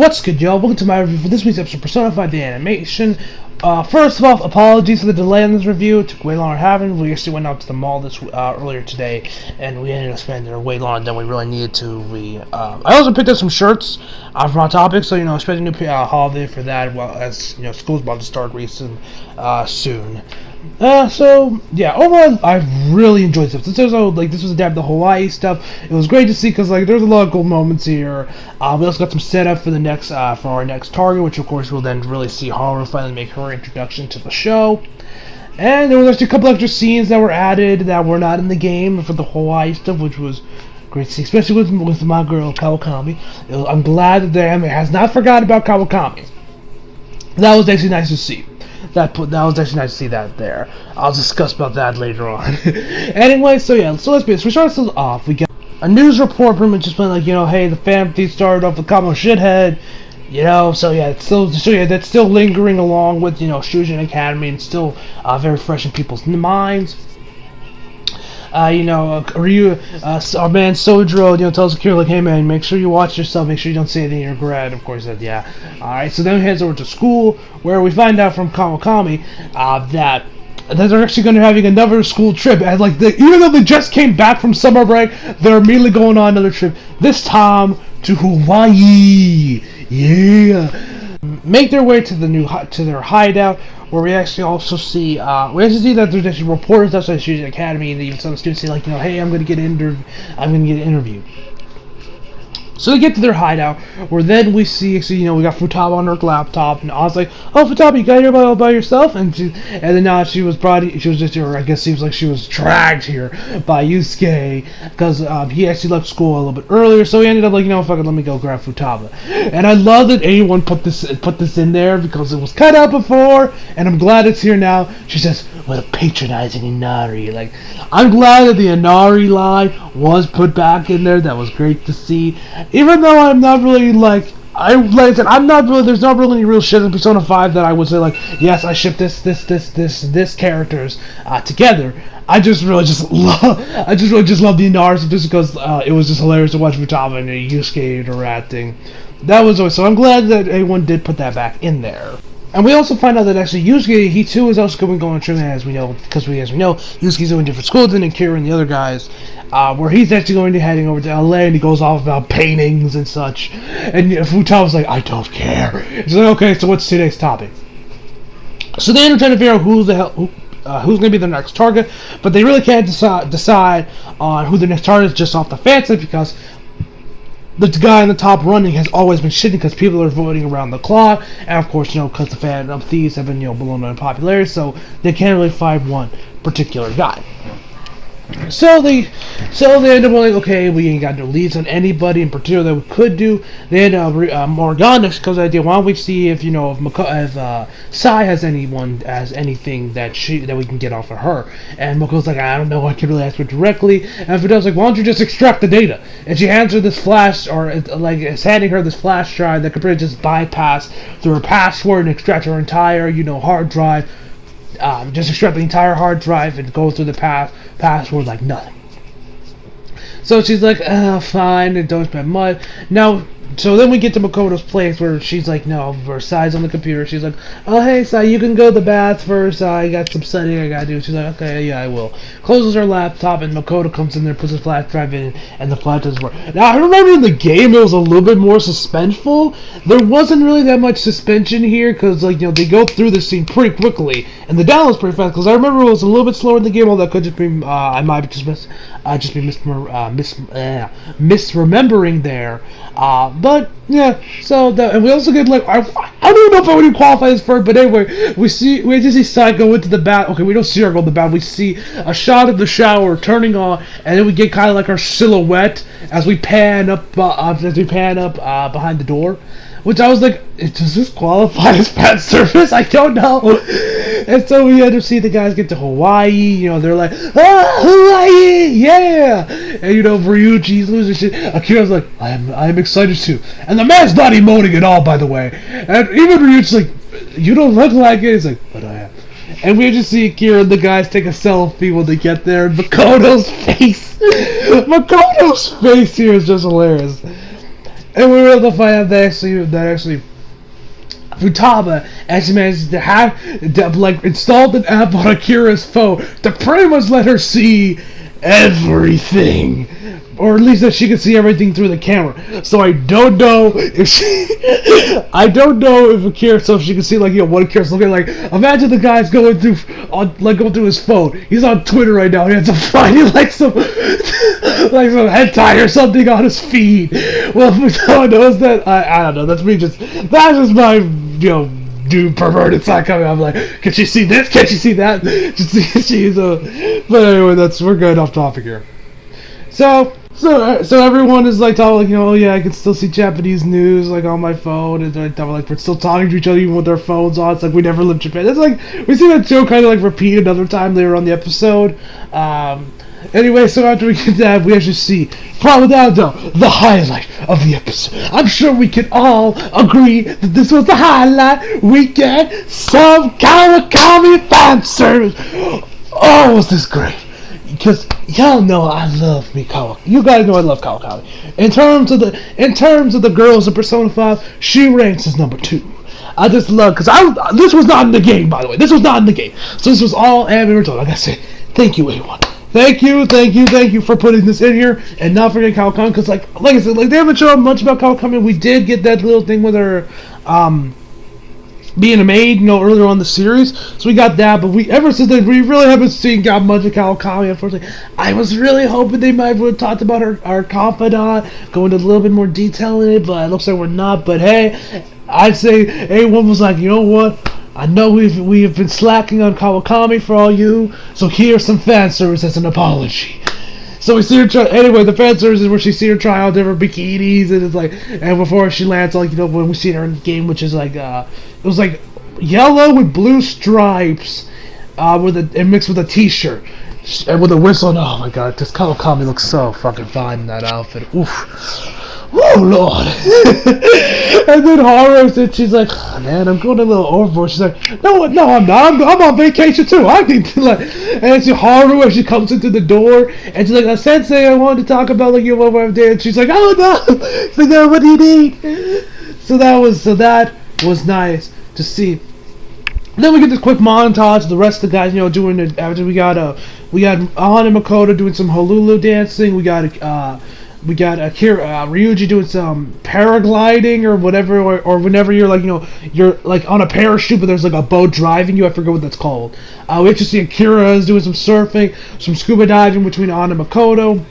What's good, y'all? Welcome to my review for this week's episode of Persona 5 The Animation. First of all, apologies for the delay on this review. It took way longer having. We actually went out to the mall earlier today, and we ended up spending there way longer than we really needed to. I also picked up some shirts from Hot Topic, so expecting a new holiday for that. Well, as school's about to start soon. So yeah, overall, I've really enjoyed this. This was adapted to the Hawaii stuff. It was great to see because there's a lot of cool moments here. We also got some setup for for our next target, which of course we'll then really see Haru finally make her introduction to the show. And there was actually a couple extra scenes that were added that were not in the game for the Hawaii stuff, which was great to see, especially with my girl Kawakami. I'm glad that the anime has not forgotten about Kawakami. That was actually nice to see. That was actually nice to see that there. I'll discuss about that later on. Anyway, so let's be. So we start this off. We get a news report, pretty much just been hey, the family started off with Kamo Shithead. So yeah, that's still lingering along with Shujin Academy and still very fresh in people's minds. Our man Sojiro, tells Akira, hey man, make sure you watch yourself, make sure you don't say anything you regret. Of course, yeah. Alright, so then he heads over to school, where we find out from Kawakami, that they're actually going to be having another school trip, and even though they just came back from summer break, they're immediately going on another trip, this time to Hawaii. Yeah. Make their way to their hideout, where we actually also see that there's actually reporters outside the academy, and even some students say hey, I'm gonna get an interview. So they get to their hideout, where then we see we got Futaba on her laptop, and I was like, oh, Futaba, you got here all by yourself? And then now she was just here. I guess seems like she was dragged here by Yusuke, because he actually left school a little bit earlier, so he ended up fuck it, let me go grab Futaba. And I love that anyone put this in there, because it was cut out before, and I'm glad it's here now. She says, what a patronizing Inari. I'm glad that the Inari line was put back in there. That was great to see. Even though I'm not really I'm not really. There's not really any real shit in Persona 5 that I would say yes, I ship this characters together. I just really love the Inari just because it was just hilarious to watch Futaba and Yusuke interacting. That was always so. I'm glad that anyone did put that back in there. And we also find out that actually Yusuke, he too is also going on a trip, as we know, Yusuke's going to different schools than Akira and the other guys, where he's actually going to heading over to LA, and he goes off about paintings and such. And Futaba's like, I don't care. He's like, okay, so what's today's topic? So they end up trying to figure out who's going to be the next target, but they really can't decide on who the next target is just off the fancy, because the guy in the top running has always been shitting because people are voting around the clock, and of course, because the fan of thieves have been, blown in popularity, so they can't really find one particular guy. So they end up going, okay, we ain't got no leads on anybody in particular that we could do. Then Morgana comes with the idea, why don't we see if Sai has anything that we can get off of her. And Moko's like, I don't know, I can really ask her directly. And Fidel's like, why don't you just extract the data? And she hands her this flash, or is handing her this flash drive that could pretty just bypass through her password and extract her entire hard drive. Just extract the entire hard drive and go through the password like nothing. So she's like, fine, and don't spend much. Now, so then we get to Makoto's place where she's like, no, where Sai's on the computer. She's like, oh, hey, Sai, you can go to the bath first. I got some studying I gotta do. She's like, okay, yeah, I will. Closes her laptop, and Makoto comes in there, puts his flash drive in, and the flash doesn't work. Now, I remember in the game it was a little bit more suspenseful. There wasn't really that much suspension here, because, they go through the scene pretty quickly, and the download's pretty fast, because I remember it was a little bit slower in the game, although that could just be, I might just be misremembering there. But yeah, and we also get I don't even know if I would qualify as first, but anyway, we just see Sai go into the bath. Okay, we don't see her go in the bath. We see a shot of the shower turning on, and then we get kind of her silhouette as we pan up behind the door. Which I was like, does this qualify as fan service? I don't know. And so we end up seeing the guys get to Hawaii. They're like, Hawaii, yeah. And Ryuichi's losing shit. Akira's like, I'm excited too. And the man's not emoting at all, by the way. And even Ryuichi's like, you don't look like it. He's like, but I am. And we just see Akira and the guys take a selfie when they get there. And Makoto's face here is just hilarious. And we were able to find out that actually Futaba actually managed to have like installed an app on Akira's phone to pretty much let her see everything, or at least that she can see everything through the camera. So I don't know if Akira, so if she can see like what Akira's looking like. Imagine the guy's going through his phone. He's on Twitter right now. He has to find some hentai or something on his feed. Well, if Futaba knows that, I don't know. That's just my dude perverted side coming. I'm like, can she see this? Can she see that? But anyway, we're good off topic here. So everyone is like talking like, oh yeah, I can still see Japanese news like on my phone, and like we're still talking to each other even with our phones on. It's like we never lived Japan. It's like we see that joke kind of like repeat another time later on the episode. Anyway, so after we get that, we actually see, probably without doubt, the highlight of the episode. I'm sure we can all agree that this was the highlight. We get some Kawakami fan service. Oh, was this great? Because y'all know I love me Kawakami. You guys know I love Kawakami. In terms of the girls of Persona 5, she ranks as number 2. I just love, because this was not in the game, by the way. This was not in the game. So this was all anime original. I gotta say, thank you, everyone. Thank you for putting this in here and not forgetting Kawakami, because like I said, like they haven't shown much about Kawakami. We did get that little thing with her being a maid, earlier on in the series, so we got that. But ever since then, we really haven't got much of Kawakami. Unfortunately, I was really hoping they might have talked about our confidant, go into a little bit more detail in it, but it looks like we're not. But hey, I'd say everyone was like, you know what? I know we have been slacking on Kawakami for all you, so here's some fan service as an apology. So we see her try. Anyway, the fan service is where she see her try out different bikinis, and it's like, and before she lands, like when we see her in the game, which is like it was like yellow with blue stripes, and mixed with a t-shirt and with a whistle. And oh my god, this Kawakami looks so fucking fine in that outfit. Oof. Oh lord. And then Haru said, she's like, oh, man, I'm going a little overboard. She's like, no, I'm not. I'm on vacation too. I need to and she Haru, as she comes into the door, and she's like, Sensei, I wanted to talk about like what I've done. She's like, oh no. She's like, no, what do you need? So that was nice to see. Then we get this quick montage of the rest of the guys, doing it. After we got Ahana and Makoto doing some Honolulu dancing. We got Akira, Ryuiji doing some paragliding or whatever, or whenever you're like, you're like on a parachute, but there's like a boat driving you. I forget what that's called. We actually see Akira is doing some surfing, some scuba diving between Ahana and Makoto.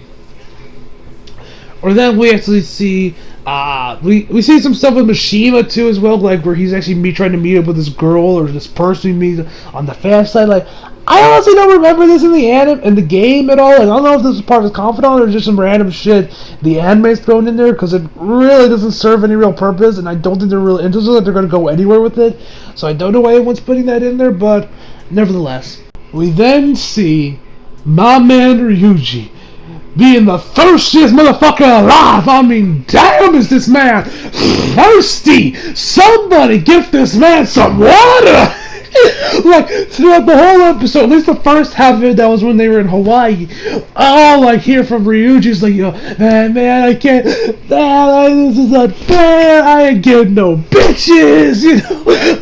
Or then we actually see, we see some stuff with Mishima too as well, like where he's actually trying to meet up with this girl or this person he meets on the fan side. Like, I honestly don't remember this in the game at all. Like, I don't know if this is part of the confidant or just some random shit the anime's thrown in there, because it really doesn't serve any real purpose, and I don't think they're really interested that they're going to go anywhere with it. So I don't know why anyone's putting that in there, but nevertheless. We then see my man Ryuiji being the thirstiest motherfucker alive. I mean, damn, is this man thirsty? Somebody give this man some water. Like, throughout the whole episode, at least the first half of it, that was when they were in Hawaii, all I hear from Ryuji's like, man, I can't, this is unfair, I ain't getting no bitches,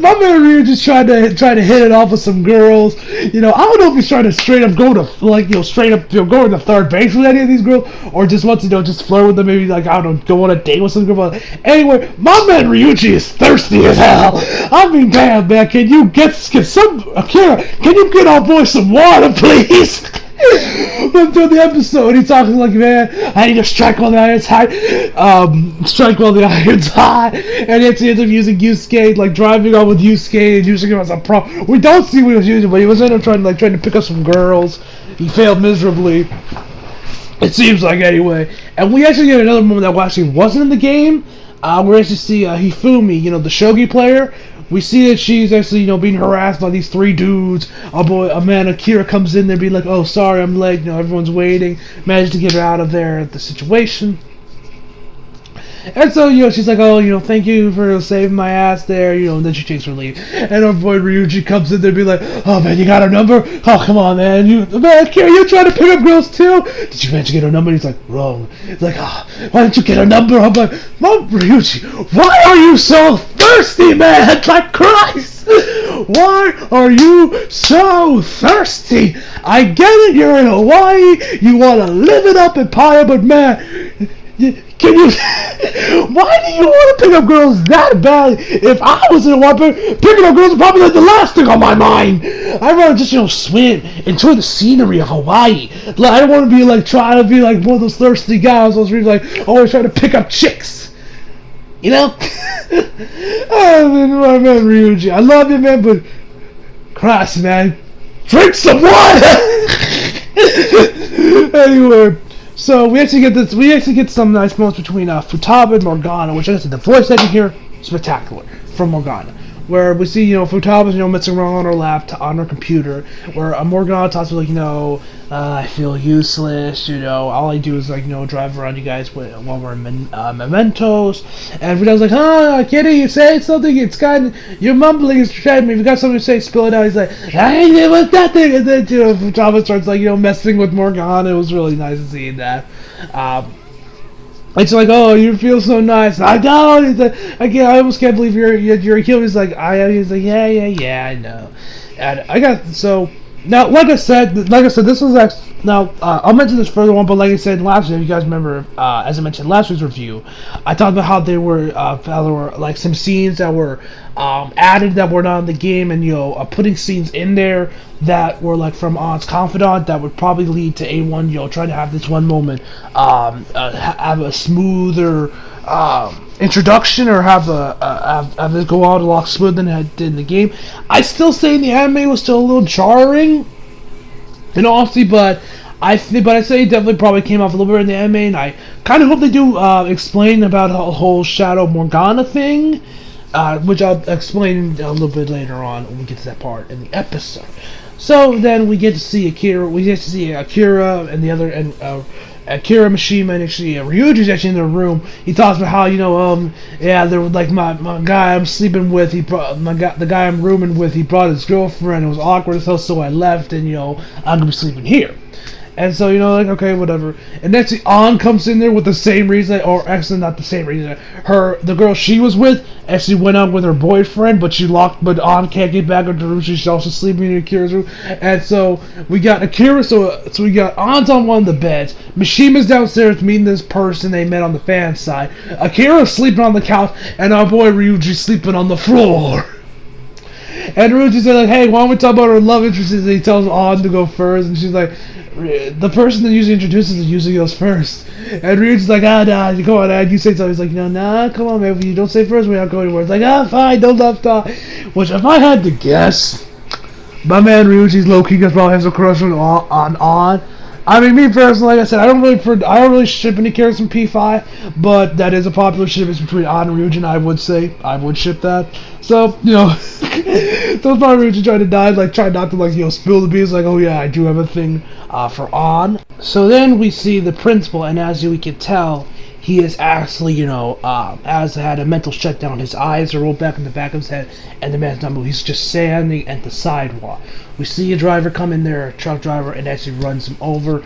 my man Ryuji's trying to hit it off with some girls, I don't know if he's trying to straight up go to, like, straight up, go to third base with any of these girls, or just wants to, just flirt with them, maybe, like, I don't know, go on a date with some girl. Anyway, my man Ryuiji is thirsty as hell. I mean, damn, man, can you get some, Akira, can you get our boy some water, please? Through the episode, he's talking like, man, I need to strike while the iron's high, and it's he ends up using Yusuke, like driving on with Yusuke and using him as a prop. We don't see what he was using, but he was trying to pick up some girls. He failed miserably, it seems like, anyway. And we actually get another moment that actually wasn't in the game. We actually see Hifumi, the shogi player. We see that she's actually, being harassed by these 3 dudes. A man, Akira, comes in there being like, oh, sorry, I'm late, everyone's waiting. Managed to get her out of there, the situation. And so, she's like, oh, thank you for saving my ass there, and then she takes her leave. And our boy Ryuiji comes in there and be like, oh, man, you got her number? Oh, come on, man. Kira, you trying to pick up girls, too? Did you manage to get her number? And he's like, wrong. He's like, oh, why didn't you get her number? I'm like, Mom, Ryuiji, why are you so thirsty, man? Like, Christ! Why are you so thirsty? I get it, you're in Hawaii, you want to live it up in Paya, but man, can you... why do you want to pick up girls that bad? If I was in Hawaii, picking up girls is probably like the last thing on my mind. I'd rather just, swim, enjoy the scenery of Hawaii. Like, I don't want to be like, trying to be like one of those thirsty guys, those really like, always trying to pick up chicks. You know? Oh, man, my man Ryuiji. I love you, man, but Christ, man. Drink some water! Anyway, so we actually get some nice moments between Futaba and Morgana, which I said the voice acting here, spectacular, from Morgana. Where we see, Futaba's, messing around on her laptop, on her computer, where Morgana talks about, like, I feel useless, all I do is, like, drive around you guys while we're in mementos, and Futaba's like, Kitty, you say something, you're mumbling, it's trying me, if you got something to say, spill it out. He's like, I what's that thing, and then, Futaba starts, like, messing with Morgana. It was really nice to see that. It's like, oh, you feel so nice. I know. He's like, I almost can't believe you're a heel. He's like, He's like, yeah, I know. And now, like I said, this was actually, now, I'll mention this further on, but like I said last week, if you guys remember, as I mentioned last week's review, I talked about how there were like some scenes that were added that were not in the game, and putting scenes in there that were like from On's confidant that would probably lead to A1 trying to have this one moment have a smoother introduction, or have it go out a lot smoother than it did in the game. I still say the anime was still a little jarring, in all honesty, but I say it definitely probably came off a little bit in the anime, and I kind of hope they do explain about the whole Shadow Morgana thing, which I'll explain a little bit later on when we get to that part in the episode. So then we get to see Akira. We get to see Akira and the other, and Akira, Mishima, and actually Ryuji's actually in their room. He talks about how there was like my guy I'm sleeping with. He brought the guy I'm rooming with. He brought his girlfriend. It was awkward as hell, so I left, and I'm gonna be sleeping here. And so, like, okay, whatever. And then An comes in there with the same reason, or actually not the same reason. The girl she was with actually went out with her boyfriend, but An can't get back into the room. She's also sleeping in Akira's room. And so we got Akira, so we got An's on one of the beds. Mishima's downstairs meeting this person they met on the fan side. Akira's sleeping on the couch, and our boy Ryuji's sleeping on the floor. And Ryuji's like, hey, why don't we talk about her love interest? And he tells An to go first, and she's like, the person that usually introduces us usually goes first. And Ryuji's like, nah, come on, Ad, you say something. He's like, nah, come on, man, if you don't say first, we're not going anywhere. It's like, fine, don't love talk. Which, if I had to guess, my man Ryuji's low-key probably has a crush on An. I mean, me personally, like I said, I don't really ship any characters from P5, but that is a popular ship. It's between An and Ryuji, and I would ship that. So, those probably Ryuji trying to die, like, try not to, spill the beans, like, oh yeah, I do have a thing for An. So then we see the principal, and as we can tell, he is actually, has had a mental shutdown. His eyes are rolled back in the back of his head, and the man's not moving. He's just standing at the sidewalk. We see a driver come in there, a truck driver, and actually runs him over.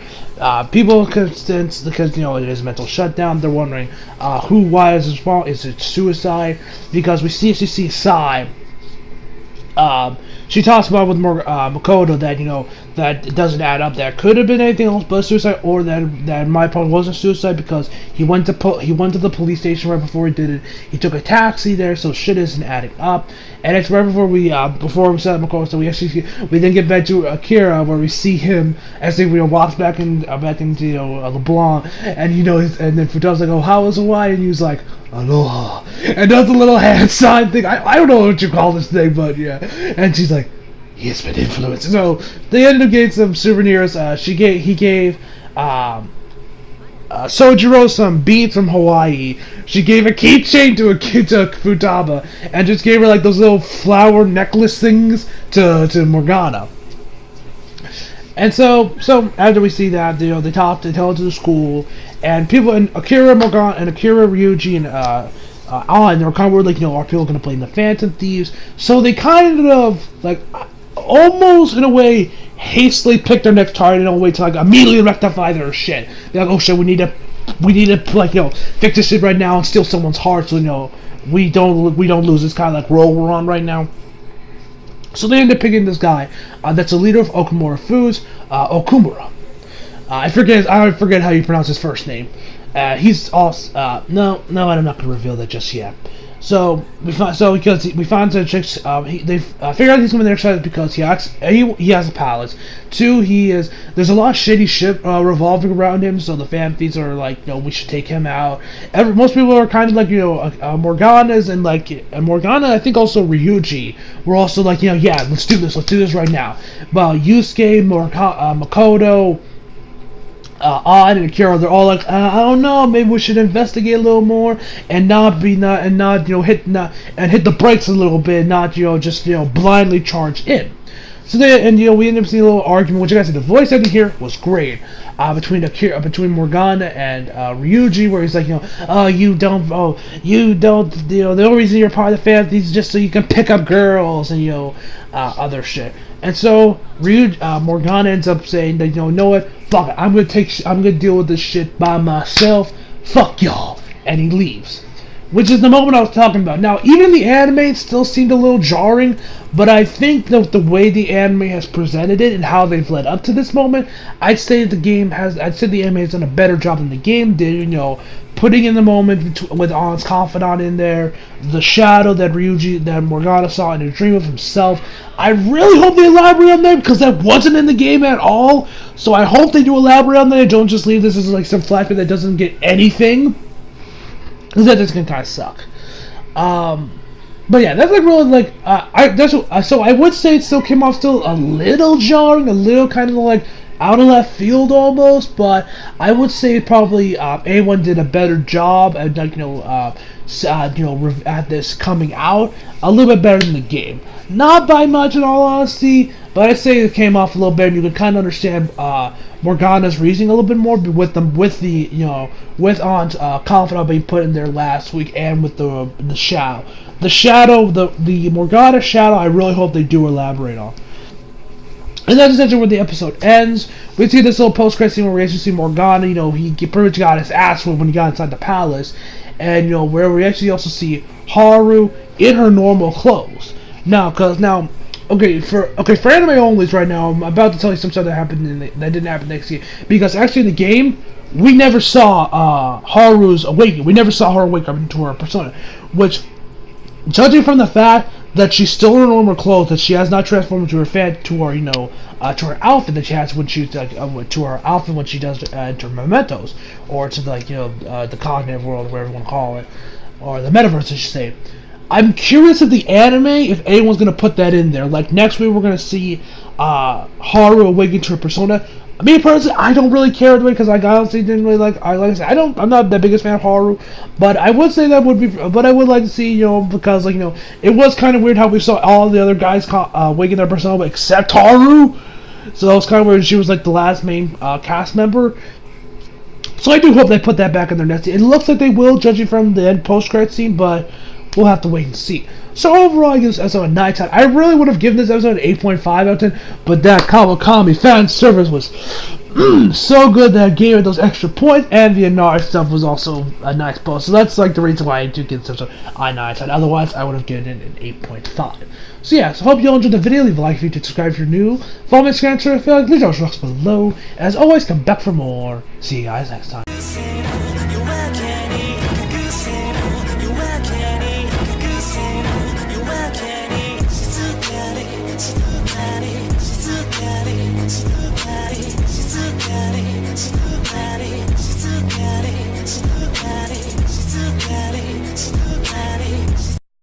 People, because it is a mental shutdown, they're wondering why is his fault? Is it suicide? Because we see Sai. She talks about with Makoto that that it doesn't add up. That could have been anything else but suicide, or that my part wasn't suicide because he went to the police station right before he did it. He took a taxi there, so shit isn't adding up. And it's right before we set up Makoto. So we then get back to Akira, where we see him as he walks back into LeBlanc, and and then Futaba's like, oh, how was Hawaii? And he was like, aloha, and does a little hand sign thing. I don't know what you call this thing, but yeah. And she's like, he has been influenced. So they ended up getting some souvenirs. He gave Sojiro some beads from Hawaii. She gave a keychain to Futaba, and just gave her like those little flower necklace things to Morgana. And so after we see that, they tell it to the school, and people, and Akira Morgan and Akira Ryuji and on, they're kind of worried, like, are people going to play in the Phantom Thieves? So they kind of, like, almost in a way hastily pick their next target in a way to, like, immediately rectify their shit. They're like, oh shit, we need to like, fix this shit right now and steal someone's heart, so we don't lose this kind of like role we're on right now. So they end up picking this guy that's the leader of Okumura Foods, Okumura. I forget how you pronounce his first name. He's also no, I'm not going to reveal that just yet. So because we find the chicks, they figure out he's coming there excited because he has a palace. Two, there's a lot of shitty shit revolving around him. So the fan thieves are like, we should take him out. Most people are kind of like, Morgana's and Morgana. I think also Ryuji were also like, yeah, let's do this right now. But Yusuke, Makoto, Odd and Akira, they're all like, I don't know, maybe we should investigate a little more and not hit the brakes a little bit, not just blindly charge in. So then, we end up seeing a little argument, which I gotta say, the voice acting here was great, between Morgana and Ryuji, where he's like, the only reason you're part of the family is just so you can pick up girls and other shit. And so Morgana ends up saying that, know what, fuck it, I'm gonna deal with this shit by myself. Fuck y'all, and he leaves. Which is the moment I was talking about. Now, even the anime still seemed a little jarring, but I think that the way the anime has presented it and how they've led up to this moment, I'd say the anime has done a better job than the game did. Putting in the moment with Ann's confidant in there, the shadow that Morgana saw in a dream of himself. I really hope they elaborate on that, because that wasn't in the game at all. So I hope they do elaborate on that. I don't just leave this as like some flashback that doesn't get anything, because that just can kind of suck. But yeah, that's like really like so I would say it still came off still a little jarring, a little kind of like out of left field almost, but I would say probably A1 did a better job at at this coming out, a little bit better than the game. Not by much, in all honesty, but I'd say it came off a little better. And you could kind of understand Morgana's reasoning a little bit more with Ann's confidant being put in there last week, and with the shadow, the Morgana shadow. I really hope they do elaborate on. And that's essentially where the episode ends. We see this little post-credit scene where we actually see Morgana. He pretty much got his ass whooped when he got inside the palace, and where we actually also see Haru in her normal clothes. Okay, for anime onlys right now, I'm about to tell you some stuff that happened that didn't happen next year, because actually in the game we never saw Haru's awakening. We never saw her wake up into her persona, which, judging from the fact that she's still in her normal clothes, that she has not transformed into to her outfit that she has when she's to her outfit when she does enter Mementos, or to the cognitive world, whatever you want to call it, or the metaverse, I should say. I'm curious if the anime, if anyone's gonna put that in there. Like next week, we're gonna see Haru awaken to her persona. Me personally, I don't really care because I honestly didn't really like I said, I'm not the biggest fan of Haru, but I would say that would be. But I would like to see because it was kind of weird how we saw all the other guys waking their persona except Haru. So that was kind of weird. She was like the last main cast member. So I do hope they put that back in their next. It looks like they will, judging from the end post-credit scene, but we'll have to wait and see. So overall, I give this episode a 9 out of 10. I really would have given this episode an 8.5 out of 10, but that Kawakami fan service was so good that I gave it those extra points, and the Inari stuff was also a nice bonus. So that's like the reason why I do give this episode a 9 out of 10. Otherwise, I would have given it an 8.5. So yeah, so hope you all enjoyed the video. Leave a like if you did, subscribe if you're new. Follow me on Instagram, Twitter, leave those rocks below. As always, come back for more. See you guys next time.